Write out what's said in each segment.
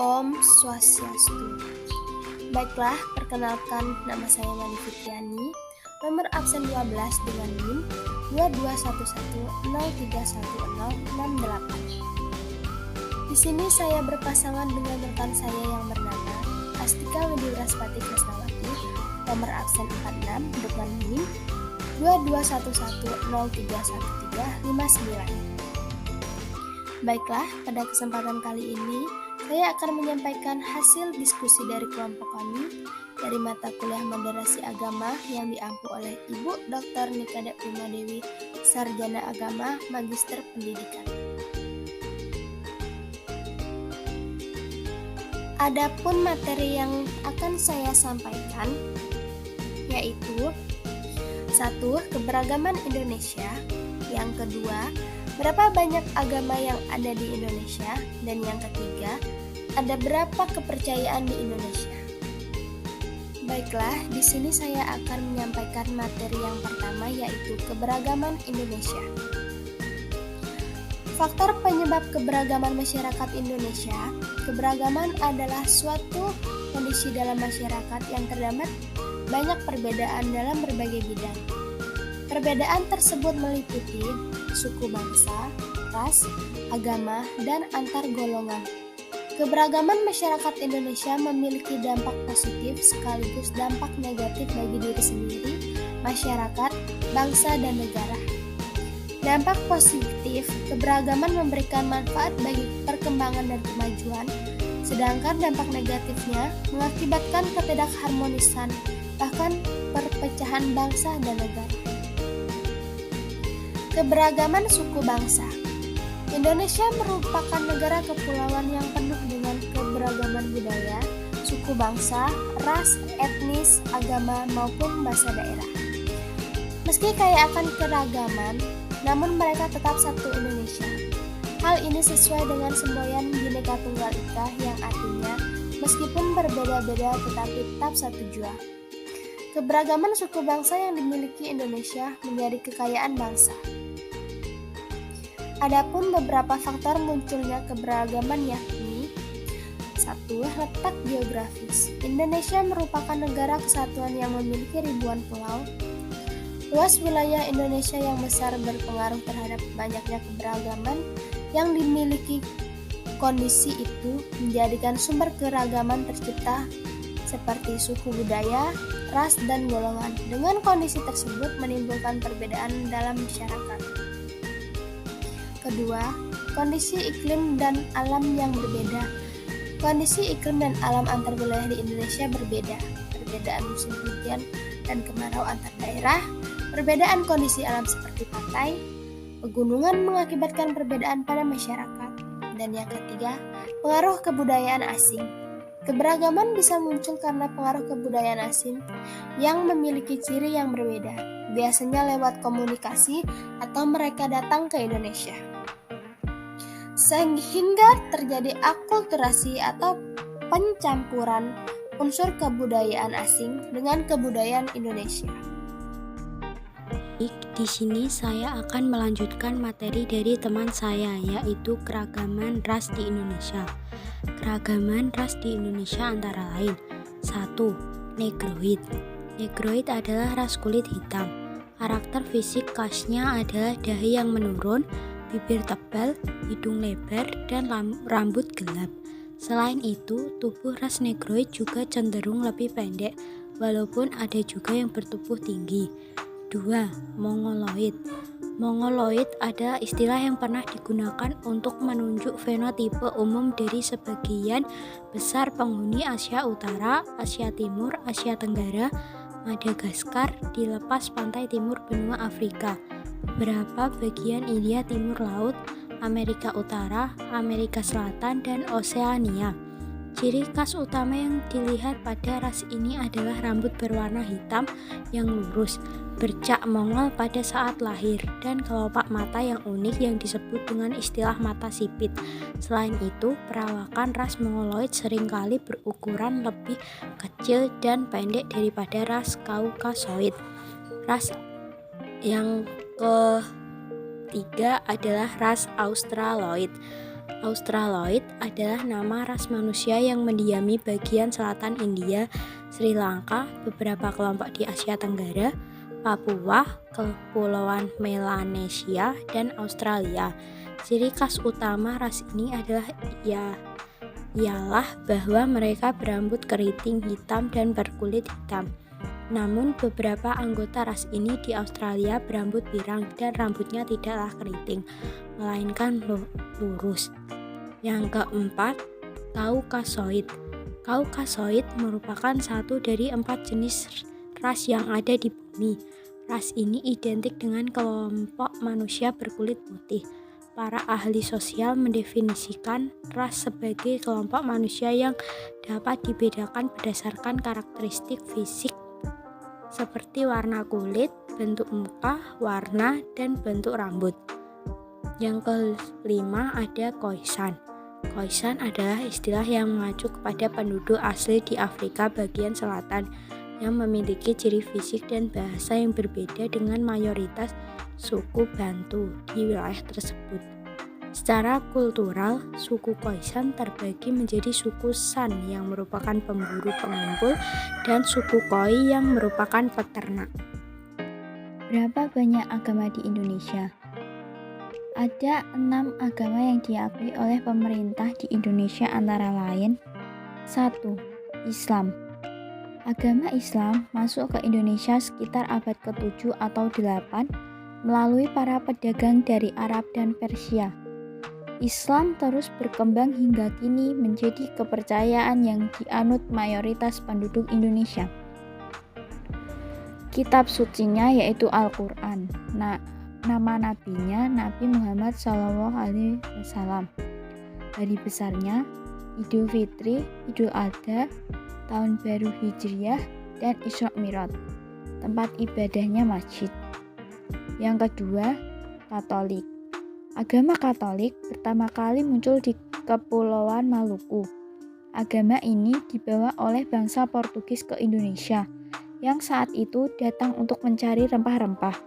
Om Swastiastu. Baiklah, perkenalkan nama saya Mani Fitriani, nomor absen 12 dengan NIM 2211031068. Di sini saya berpasangan dengan rekan saya yang bernama Astika Widiwraspati Krisnawati, nomor absen 46 dengan NIM 2211031359. Baiklah, pada kesempatan kali ini saya akan menyampaikan hasil diskusi dari kelompok kami dari mata kuliah Moderasi Agama yang diampu oleh Ibu Dr. Nikada Primadewi, Sarjana Agama, Magister Pendidikan. Adapun materi yang akan saya sampaikan yaitu 1. Keberagaman Indonesia. Yang kedua, berapa banyak agama yang ada di Indonesia? Dan yang ketiga, ada berapa kepercayaan di Indonesia? Baiklah, di sini saya akan menyampaikan materi yang pertama yaitu keberagaman Indonesia. Faktor penyebab keberagaman masyarakat Indonesia. Keberagaman adalah suatu kondisi dalam masyarakat yang terdapat banyak perbedaan dalam berbagai bidang. Perbedaan tersebut meliputi suku bangsa, ras, agama, dan antar golongan. Keberagaman masyarakat Indonesia memiliki dampak positif sekaligus dampak negatif bagi diri sendiri, masyarakat, bangsa, dan negara. Dampak positif, keberagaman memberikan manfaat bagi perkembangan dan kemajuan, sedangkan dampak negatifnya mengakibatkan ketidakharmonisan, bahkan perpecahan bangsa dan negara. Keberagaman suku bangsa. Indonesia merupakan negara kepulauan yang penuh dengan keberagaman budaya, suku bangsa, ras, etnis, agama, maupun bahasa daerah. Meski kaya akan keragaman, namun mereka tetap satu Indonesia. Hal ini sesuai dengan semboyan Bhinneka Tunggal Ika yang artinya meskipun berbeda-beda tetapi tetap satu jua. Keberagaman suku bangsa yang dimiliki Indonesia menjadi kekayaan bangsa. Adapun beberapa faktor munculnya keberagaman yakni 1. Letak geografis. Indonesia merupakan negara kesatuan yang memiliki ribuan pulau. Luas wilayah Indonesia yang besar berpengaruh terhadap banyaknya keberagaman yang dimiliki. Kondisi itu menjadikan sumber keragaman tercipta seperti suku budaya, ras, dan golongan. Dengan kondisi tersebut menimbulkan perbedaan dalam masyarakat. Kedua, kondisi iklim dan alam yang berbeda. Kondisi iklim dan alam antar wilayah di Indonesia berbeda. Perbedaan musim hujan dan kemarau antar daerah, perbedaan kondisi alam seperti pantai, pegunungan mengakibatkan perbedaan pada masyarakat. Dan yang ketiga, pengaruh kebudayaan asing. Keberagaman bisa muncul karena pengaruh kebudayaan asing yang memiliki ciri yang berbeda, biasanya lewat komunikasi atau mereka datang ke Indonesia. Sehingga terjadi akulturasi atau pencampuran unsur kebudayaan asing dengan kebudayaan Indonesia. Di sini saya akan melanjutkan materi dari teman saya, yaitu keragaman ras di Indonesia. Keragaman ras di Indonesia antara lain 1. Negroid. Negroid adalah ras kulit hitam. Karakter fisik khasnya adalah dahi yang menurun, bibir tebal, hidung lebar, dan rambut gelap. Selain itu, tubuh ras Negroid juga cenderung lebih pendek, walaupun ada juga yang bertubuh tinggi. 2. Mongoloid. Mongoloid adalah istilah yang pernah digunakan untuk menunjuk fenotipe umum dari sebagian besar penghuni Asia Utara, Asia Timur, Asia Tenggara, Madagaskar, di lepas pantai timur benua Afrika, beberapa bagian India Timur Laut, Amerika Utara, Amerika Selatan, dan Oseania. Ciri khas utama yang dilihat pada ras ini adalah rambut berwarna hitam yang lurus, bercak Mongol pada saat lahir, dan kelopak mata yang unik yang disebut dengan istilah mata sipit. Selain itu, perawakan ras Mongoloid seringkali berukuran lebih kecil dan pendek daripada ras Kaukasoid. Ras yang ketiga adalah ras Australoid. Australoid adalah nama ras manusia yang mendiami bagian selatan India, Sri Lanka, beberapa kelompok di Asia Tenggara, Papua, Kepulauan Melanesia, dan Australia. Ciri khas utama ras ini ialah bahwa mereka berambut keriting hitam dan berkulit hitam. Namun beberapa anggota ras ini di Australia berambut pirang dan rambutnya tidaklah keriting, melainkan lurus. Yang keempat, Kaukasoid. Kaukasoid merupakan satu dari 4 jenis ras yang ada di bumi. Ras ini identik dengan kelompok manusia berkulit putih. Para ahli sosial mendefinisikan ras sebagai kelompok manusia yang dapat dibedakan berdasarkan karakteristik fisik seperti warna kulit, bentuk muka, warna, dan bentuk rambut. Yang kelima ada Khoisan. Khoisan adalah istilah yang mengacu kepada penduduk asli di Afrika bagian selatan yang memiliki ciri fisik dan bahasa yang berbeda dengan mayoritas suku Bantu di wilayah tersebut. Secara kultural, suku Khoisan terbagi menjadi suku San yang merupakan pemburu pengumpul dan suku Khoi yang merupakan peternak. Berapa banyak agama di Indonesia? Ada 6 agama yang diakui oleh pemerintah di Indonesia antara lain 1. Islam. Agama Islam masuk ke Indonesia sekitar abad ke-7 atau 8 melalui para pedagang dari Arab dan Persia. Islam terus berkembang hingga kini menjadi kepercayaan yang dianut mayoritas penduduk Indonesia. Kitab sucinya yaitu Al-Quran. Nama nabinya Nabi Muhammad SAW. Hari besarnya Idul Fitri, Idul Adha, Tahun Baru Hijriah, dan Isra Mi'raj. Tempat ibadahnya masjid. Yang kedua, Katolik. Agama Katolik pertama kali muncul di Kepulauan Maluku. Agama ini dibawa oleh bangsa Portugis ke Indonesia, yang saat itu datang untuk mencari rempah-rempah.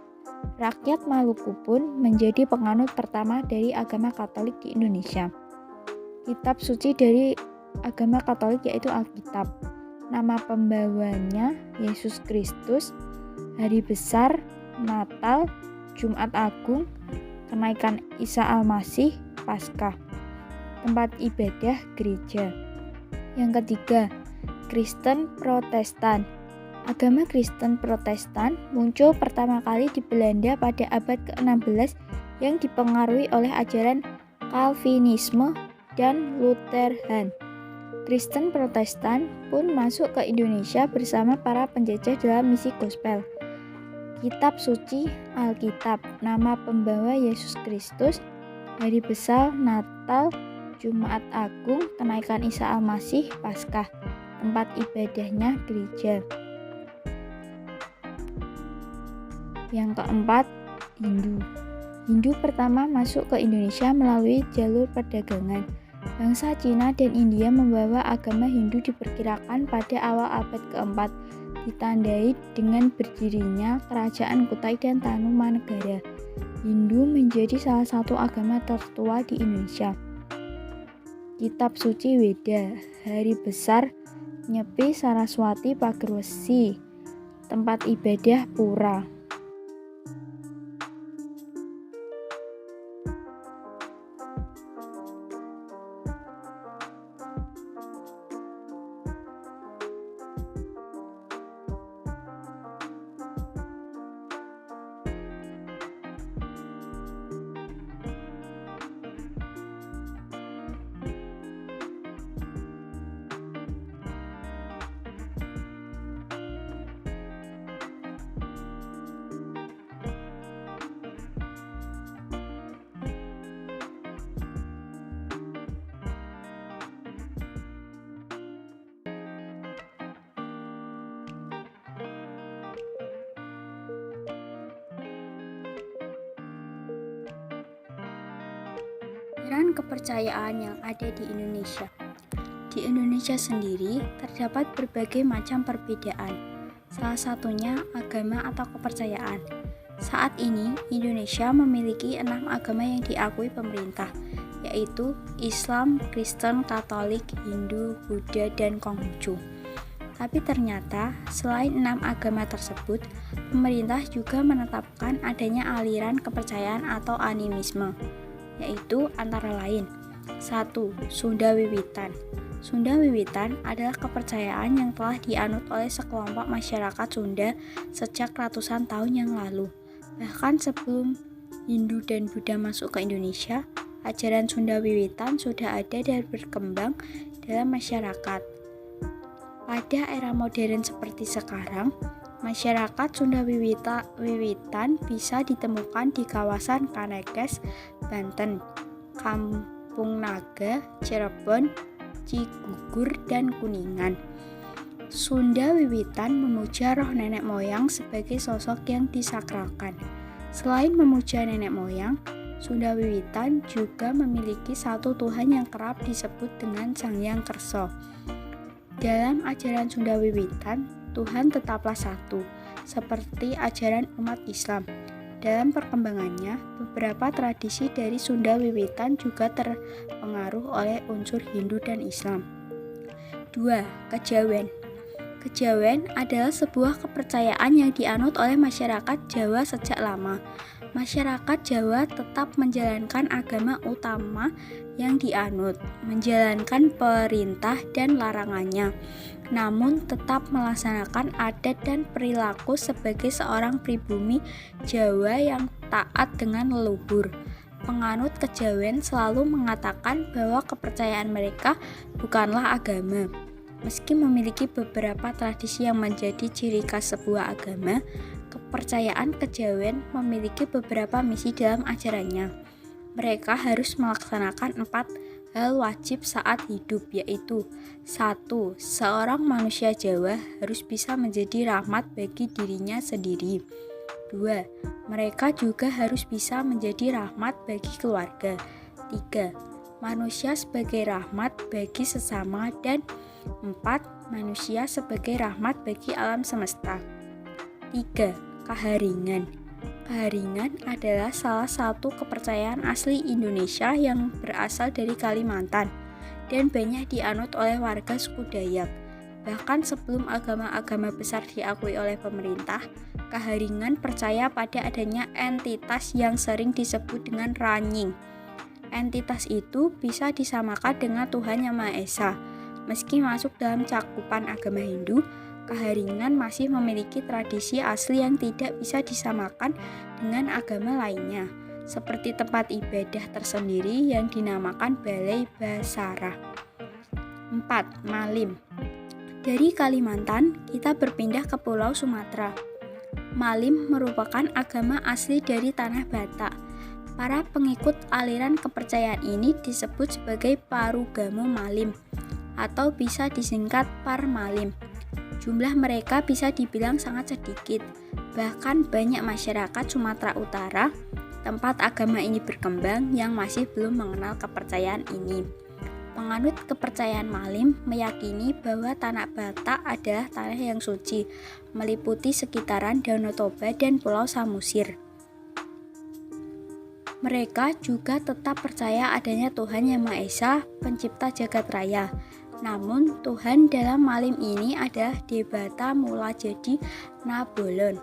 Rakyat Maluku pun menjadi penganut pertama dari agama Katolik di Indonesia. Kitab suci dari agama Katolik yaitu Alkitab. Nama pembawanya Yesus Kristus, Hari Besar, Natal, Jumat Agung, Kenaikan Isa Al-Masih, Paskah. Tempat ibadah gereja. Yang ketiga, Kristen Protestan. Agama Kristen Protestan muncul pertama kali di Belanda pada abad ke-16 yang dipengaruhi oleh ajaran Calvinisme dan Lutheran. Kristen Protestan pun masuk ke Indonesia bersama para penjajah dalam misi gospel. Kitab suci Alkitab, nama pembawa Yesus Kristus, Hari Besar, Natal, Jumat Agung, Kenaikan Isa Al-Masih, Paskah. Tempat ibadahnya gereja. Yang keempat, Hindu. Hindu pertama masuk ke Indonesia melalui jalur perdagangan. Bangsa Cina dan India membawa agama Hindu diperkirakan pada awal abad ke-4, ditandai dengan berdirinya Kerajaan Kutai dan Tanumanegara. Hindu menjadi salah satu agama tertua di Indonesia. Kitab suci Weda, Hari Besar, Nyepi Saraswati Pagerwesi. Tempat ibadah Pura. Aliran kepercayaan yang ada di Indonesia. Di Indonesia sendiri terdapat berbagai macam perbedaan, salah satunya agama atau kepercayaan. Saat ini, Indonesia memiliki 6 agama yang diakui pemerintah, yaitu Islam, Kristen, Katolik, Hindu, Buddha, dan Konghucu. Tapi ternyata, selain 6 agama tersebut, pemerintah juga menetapkan adanya aliran kepercayaan atau animisme, yaitu antara lain 1. Sunda Wiwitan. Sunda Wiwitan adalah kepercayaan yang telah dianut oleh sekelompok masyarakat Sunda sejak ratusan tahun yang lalu. Bahkan sebelum Hindu dan Buddha masuk ke Indonesia, ajaran Sunda Wiwitan sudah ada dan berkembang dalam masyarakat. Pada era modern seperti sekarang, masyarakat Sunda Wiwitan bisa ditemukan di kawasan Kanekes, Banten, Kampung Naga, Cirebon, Cigugur, dan Kuningan. Sunda Wiwitan memuja roh nenek moyang sebagai sosok yang disakralkan. Selain memuja nenek moyang, Sunda Wiwitan juga memiliki satu Tuhan yang kerap disebut dengan Sang Hyang Kerso. Dalam ajaran Sunda Wiwitan, Tuhan tetaplah satu, seperti ajaran umat Islam. Dalam perkembangannya, beberapa tradisi dari Sunda Wiwitan juga terpengaruh oleh unsur Hindu dan Islam. 2. Kejawen. Kejawen adalah sebuah kepercayaan yang dianut oleh masyarakat Jawa sejak lama. Masyarakat Jawa tetap menjalankan agama utama yang dianut, menjalankan perintah dan larangannya, namun tetap melaksanakan adat dan perilaku sebagai seorang pribumi Jawa yang taat dengan leluhur. Penganut kejawen selalu mengatakan bahwa kepercayaan mereka bukanlah agama. Meski memiliki beberapa tradisi yang menjadi ciri khas sebuah agama, kepercayaan kejawen memiliki beberapa misi dalam ajarannya. Mereka harus melaksanakan 4 hal wajib saat hidup, yaitu 1. Seorang manusia Jawa harus bisa menjadi rahmat bagi dirinya sendiri. 2. Mereka juga harus bisa menjadi rahmat bagi keluarga. 3. Manusia sebagai rahmat bagi sesama. Dan 4. Manusia sebagai rahmat bagi alam semesta. 3. Keharingan. Keharingan adalah salah satu kepercayaan asli Indonesia yang berasal dari Kalimantan dan banyak dianut oleh warga suku Dayak. Bahkan sebelum agama-agama besar diakui oleh pemerintah, Keharingan percaya pada adanya entitas yang sering disebut dengan Ranying. Entitas itu bisa disamakan dengan Tuhan Yang Maha Esa. Meski masuk dalam cakupan agama Hindu, Keharingan masih memiliki tradisi asli yang tidak bisa disamakan dengan agama lainnya, seperti tempat ibadah tersendiri yang dinamakan Balai Basara. 4. Malim. Dari Kalimantan, kita berpindah ke Pulau Sumatera. Malim merupakan agama asli dari tanah Batak. Para pengikut aliran kepercayaan ini disebut sebagai Parugamo Malim, atau bisa disingkat Parmalim. Jumlah mereka bisa dibilang sangat sedikit. Bahkan banyak masyarakat Sumatera Utara, tempat agama ini berkembang, yang masih belum mengenal kepercayaan ini. Penganut kepercayaan Malim meyakini bahwa tanah Batak adalah tanah yang suci, meliputi sekitaran Danau Toba dan Pulau Samosir. Mereka juga tetap percaya adanya Tuhan Yang Maha Esa, pencipta jagat raya. Namun, Tuhan dalam Malim ini adalah Debata Mula Jadi Nabolon,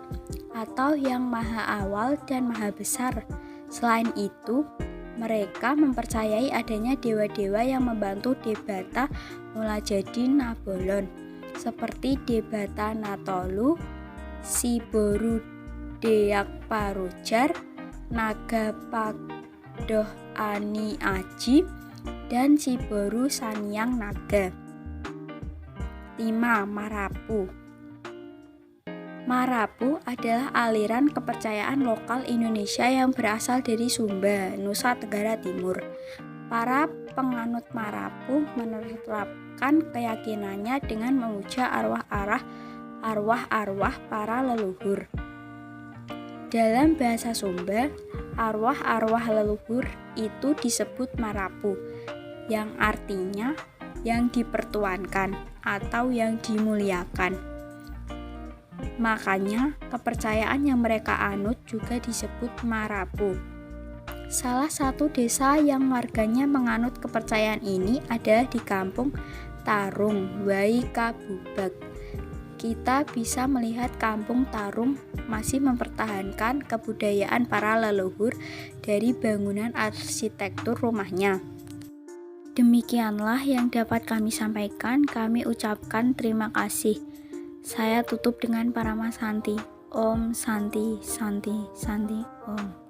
atau yang maha awal dan maha besar. Selain itu, mereka mempercayai adanya dewa-dewa yang membantu Debata Mula Jadi Nabolon, seperti Debata Natolu, Siboru Deak Parujar, Naga Padoh Ani Aji, dan Siboru Sanyang Naga. 5. Marapu. Marapu adalah aliran kepercayaan lokal Indonesia yang berasal dari Sumba, Nusa Tenggara Timur. Para penganut Marapu menerapkan keyakinannya dengan memuja arwah-arwah para leluhur. Dalam bahasa Sumba, arwah-arwah leluhur itu disebut Marapu, yang artinya yang dipertuankan atau yang dimuliakan. Makanya kepercayaan yang mereka anut juga disebut Marapu. Salah satu desa yang warganya menganut kepercayaan ini ada di kampung Tarung, Waikabubak. Kita bisa melihat kampung Tarung masih mempertahankan kebudayaan para leluhur dari bangunan arsitektur rumahnya. Demikianlah yang dapat kami sampaikan. Kami ucapkan terima kasih. Saya tutup dengan Parama Santi. Om Santi Santi Santi Om.